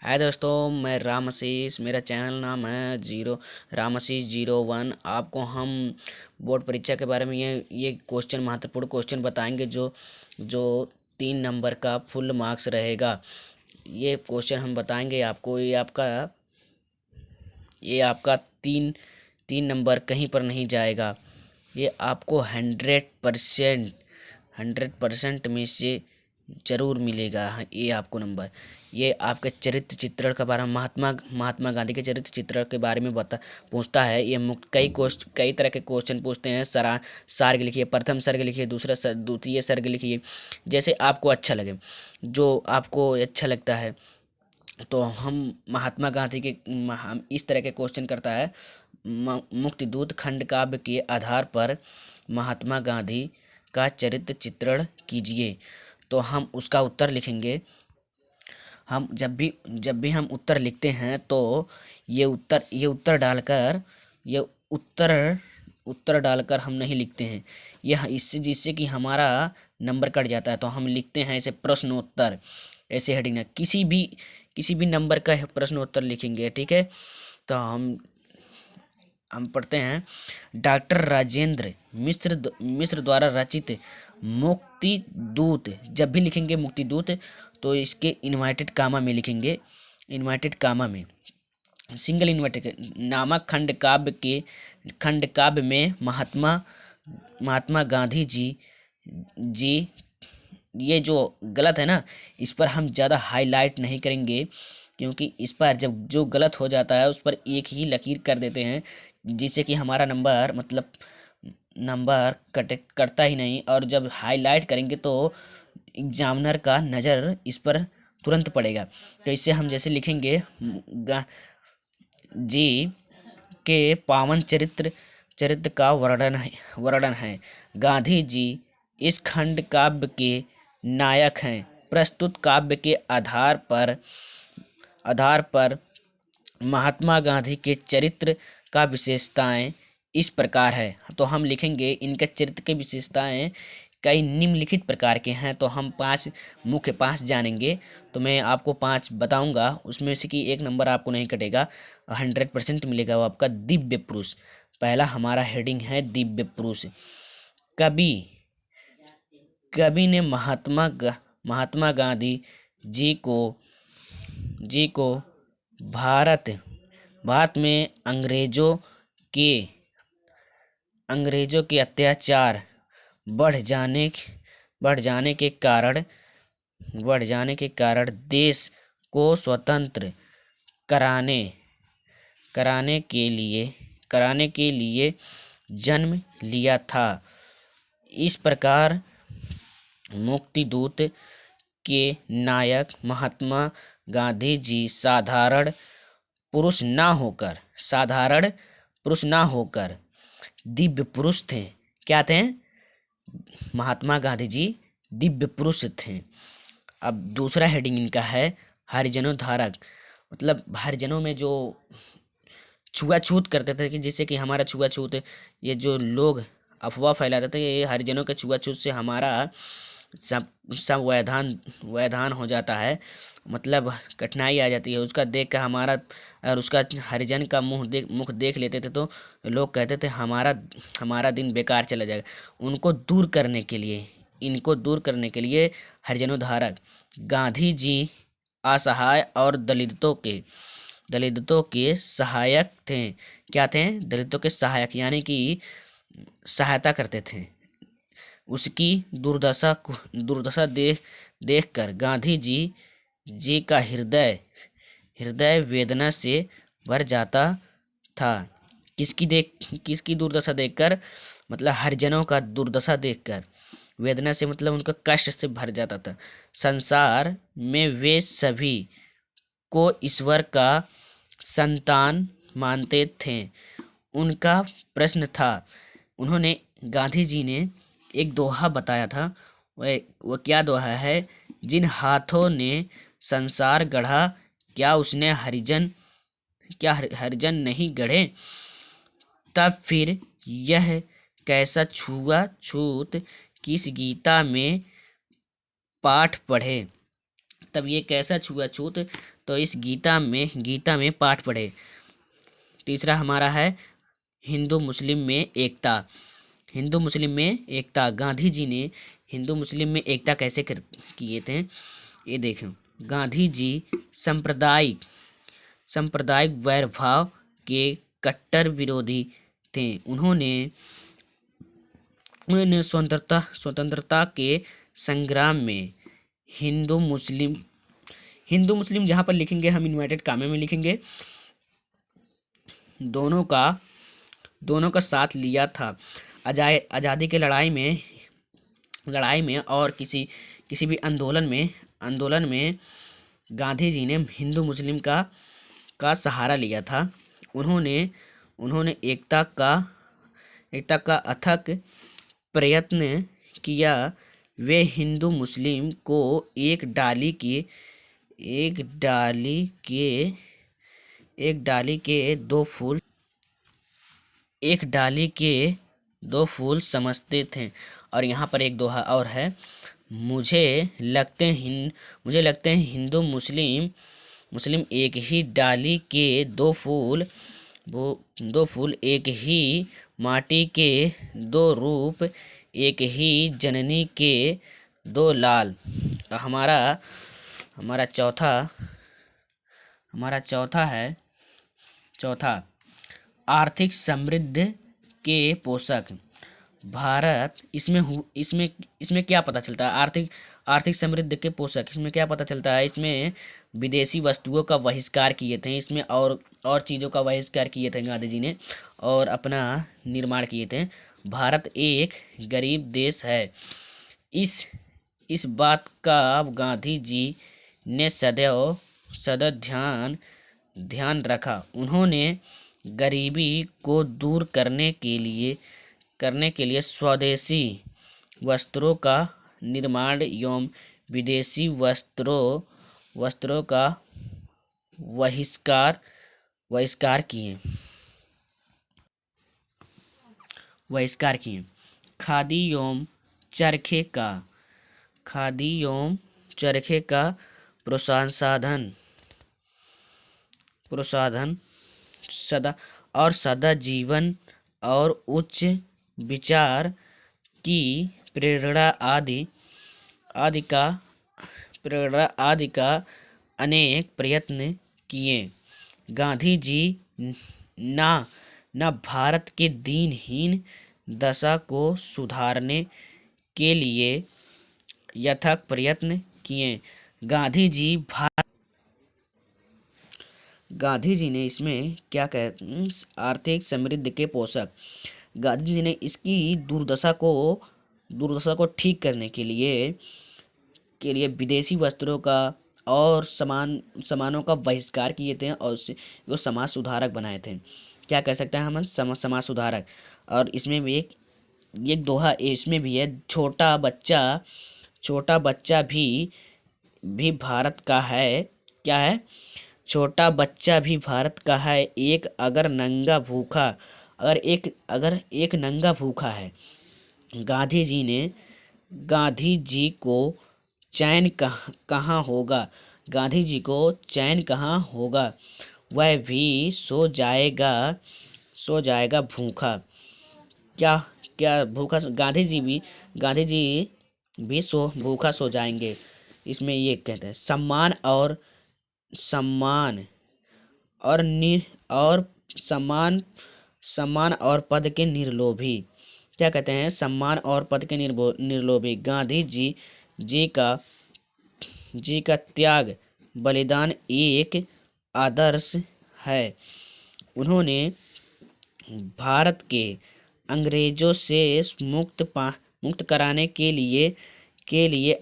हाय दोस्तों, मैं राम आशीष। मेरा चैनल नाम है राम आशीष 01। आपको हम बोर्ड परीक्षा के बारे में ये क्वेश्चन, महत्वपूर्ण क्वेश्चन बताएंगे जो जो 3 नंबर का फुल मार्क्स रहेगा। ये क्वेश्चन हम बताएंगे आपको। ये आपका तीन तीन नंबर कहीं पर नहीं जाएगा। ये आपको 100% में से जरूर मिलेगा। ये आपको नंबर, ये आपके चरित्र चित्रण के बारे में, महात्मा गांधी के चरित्र चित्रण के बारे में बता पूछता है। ये मुक्त कई तरह के क्वेश्चन पूछते हैं। सर्ग लिखिए, प्रथम सर्ग लिखिए, द्वितीय सर्ग लिखिए, जैसे आपको अच्छा लगे, जो आपको अच्छा लगता है। तो हम महात्मा गांधी के हम इस तरह के क्वेश्चन करता है। मुक्तिदूत खंड काव्य के आधार पर महात्मा गांधी का चरित्र चित्रण कीजिए। तो हम उसका उत्तर लिखेंगे। हम जब भी हम उत्तर लिखते हैं तो ये उत्तर डालकर ये उत्तर उत्तर डालकर हम नहीं लिखते हैं। यह इससे जिससे कि हमारा नंबर कट जाता है, तो हम लिखते हैं ऐसे प्रश्नोत्तर, ऐसे हेडिंग ना, किसी भी नंबर का प्रश्नोत्तर लिखेंगे। ठीक है, तो हम पढ़ते हैं। डॉक्टर राजेंद्र मिश्र द्वारा रचित मुक्ति दूत। जब भी लिखेंगे मुक्ति दूत, तो इसके इन्वर्टेड कामा में लिखेंगे। इन्वर्टेड कामा में सिंगल इन्वर्टेड नामक खंड काव्य में महात्मा गांधी जी ये जो गलत है ना, इस पर हम ज़्यादा हाईलाइट नहीं करेंगे, क्योंकि इस पर जब जो गलत हो जाता है उस पर एक ही लकीर कर देते हैं, जिससे कि हमारा नंबर नंबर कटता ही नहीं। और जब हाईलाइट करेंगे तो एग्जामिनर का नज़र इस पर तुरंत पड़ेगा। तो इससे हम जैसे लिखेंगे, जी के पावन चरित्र का वर्णन है। गांधी जी इस खंड काव्य के नायक हैं। प्रस्तुत काव्य के आधार पर महात्मा गांधी के चरित्र का विशेषताएं इस प्रकार है। तो हम लिखेंगे इनके चरित्र की विशेषताएं कई निम्नलिखित प्रकार के हैं। तो हम मुख्य 5 जानेंगे। तो मैं आपको 5 बताऊंगा, उसमें से कि एक नंबर आपको नहीं कटेगा, 100% मिलेगा। वो आपका दिव्य पुरुष। पहला हमारा हेडिंग है दिव्य पुरुष। कवि कवि ने महात्मा गांधी जी को भारत भारत में के अंग्रेजों के अत्याचार बढ़ जाने बढ़ जाने के कारण देश को स्वतंत्र कराने कराने के लिए जन्म लिया था। इस प्रकार मुक्तिदूत के नायक महात्मा गांधी जी साधारण पुरुष ना होकर दिव्य पुरुष थे। क्या थे? महात्मा गांधी जी दिव्य पुरुष थे। अब दूसरा हेडिंग इनका है हरिजनोद्धारक। मतलब हरिजनों में जो छुआछूत करते थे, कि जिससे कि हमारा छुआछूत, ये जो लोग अफवाह फैलाते थे, ये हरिजनों के छुआछूत से हमारा सब सब वैधान हो जाता है। मतलब कठिनाई आ जाती है उसका देख कर हमारा, और उसका हरिजन का मुख देख लेते थे तो लोग कहते थे हमारा दिन बेकार चला जाएगा। इनको दूर करने के लिए हरिजनोद्धारक गांधी जी असहाय और दलितों के सहायक थे। क्या थे? दलितों के सहायक, यानी कि सहायता करते थे। उसकी दुर्दशा देखकर गांधी जी का हृदय वेदना से भर जाता था। किसकी दुर्दशा देखकर? मतलब हरिजनों का दुर्दशा देखकर, वेदना से मतलब उनका कष्ट से भर जाता था। संसार में वे सभी को ईश्वर का संतान मानते थे। उनका प्रश्न था, गांधी जी ने एक दोहा बताया था। वह क्या दोहा है? जिन हाथों ने संसार गढ़ा, क्या हरिजन नहीं गढ़े? तब फिर यह कैसा छूत किस गीता में पाठ पढ़े? तब ये कैसा छुआछूत, तो इस गीता में पाठ पढ़े। तीसरा हमारा है हिंदू मुस्लिम में एकता। हिंदू मुस्लिम में एकता, गांधी जी ने हिंदू मुस्लिम में एकता कैसे किए थे, ये देखें। गांधी जी सांप्रदायिक वैरभाव के कट्टर विरोधी थे। उन्होंने स्वतंत्रता के संग्राम में हिंदू मुस्लिम जहाँ पर लिखेंगे हम इन्वर्टेड कामे में लिखेंगे, दोनों का साथ लिया था। आज़ादी के लड़ाई में और किसी भी आंदोलन में गांधी जी ने हिंदू मुस्लिम का सहारा लिया था। उन्होंने एकता का अथक प्रयत्न किया। वे हिंदू मुस्लिम को एक डाली के दो फूल समझते थे। और यहाँ पर एक दोहा और है, मुझे लगते हैं हिंदू मुस्लिम एक ही डाली के दो फूल, एक ही माटी के दो रूप, एक ही जननी के दो लाल। हमारा चौथा है आर्थिक समृद्धि के पोषक। भारत इसमें क्या पता चलता है, आर्थिक समृद्धि के पोषक, इसमें क्या पता चलता है, इसमें विदेशी वस्तुओं का बहिष्कार किए थे, इसमें और चीज़ों का बहिष्कार किए थे गांधी जी ने, और अपना निर्माण किए थे। भारत एक गरीब देश है, इस बात का गांधी जी ने सदैव ध्यान रखा। उन्होंने गरीबी को दूर करने के लिए स्वदेशी वस्त्रों का निर्माण एवं विदेशी वस्त्रों का बहिष्कार किए। खादी एवं चरखे का प्रोत्साहन सदा जीवन और उच्च विचार की प्रेरणा आदि का अनेक प्रयत्न किए। गांधी जी न भारत के दीनहीन दशा को सुधारने के लिए यथार्थ प्रयत्न किए। गांधी जी ने इसमें क्या कहा, आर्थिक समृद्धि के पोषक। गांधी जी ने इसकी दुर्दशा को ठीक करने के लिए विदेशी वस्त्रों का और सामानों का बहिष्कार किए थे, और वो समाज सुधारक बनाए थे। क्या कह सकते हैं हम, समाज सुधारक। और इसमें भी एक दोहा इसमें भी है, छोटा बच्चा भी भारत का है। क्या है, छोटा बच्चा भी भारत का है, अगर एक नंगा भूखा है। गांधी जी को चैन कहाँ होगा, वह भी सो जाएगा भूखा। क्या भूखा, गांधी जी भी भूखा सो जाएंगे। इसमें ये कहते हैं, सम्मान और पद के निर्लोभी। क्या कहते हैं, सम्मान और पद के निर्लोभी। गांधी जी का त्याग बलिदान एक आदर्श है। उन्होंने भारत के अंग्रेजों से मुक्त कराने के लिए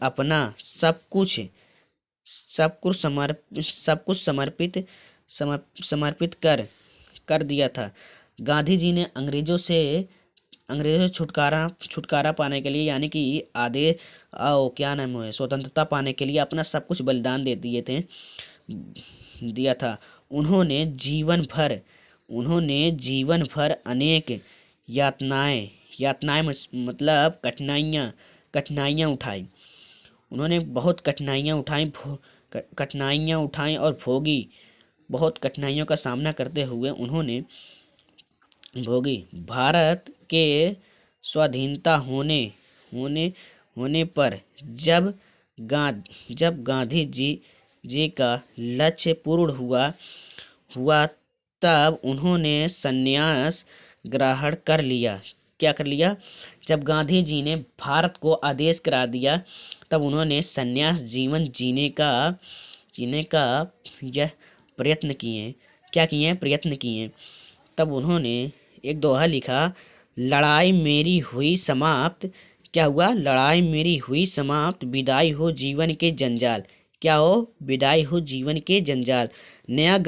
अपना सब कुछ समर्पित कर दिया था। गांधी जी ने अंग्रेजों से छुटकारा पाने के लिए, यानी कि स्वतंत्रता पाने के लिए अपना सब कुछ बलिदान दिया था। उन्होंने जीवन भर अनेक यातनाएं मतलब कठिनाइयाँ उठाई। उन्होंने बहुत कठिनाइयाँ उठाई, कठिनाइयाँ उठाई और भोगी। बहुत कठिनाइयों का सामना करते हुए उन्होंने भोगी। भारत के स्वाधीनता होने होने पर जब गांधी जी का लक्ष्य पूर्ण हुआ तब उन्होंने संन्यास ग्रहण कर लिया। क्या कर लिया? जब गांधी जी ने भारत को आदेश करा दिया तब उन्होंने संन्यास जीवन जीने का यह प्रयत्न किए। क्या किए? प्रयत्न किए। तब उन्होंने एक दोहा लिखा, लड़ाई मेरी हुई समाप्त। क्या हुआ? लड़ाई मेरी हुई समाप्त, विदाई हो जीवन के जंजाल। क्या हो? विदाई हो जीवन के जंजाल। नया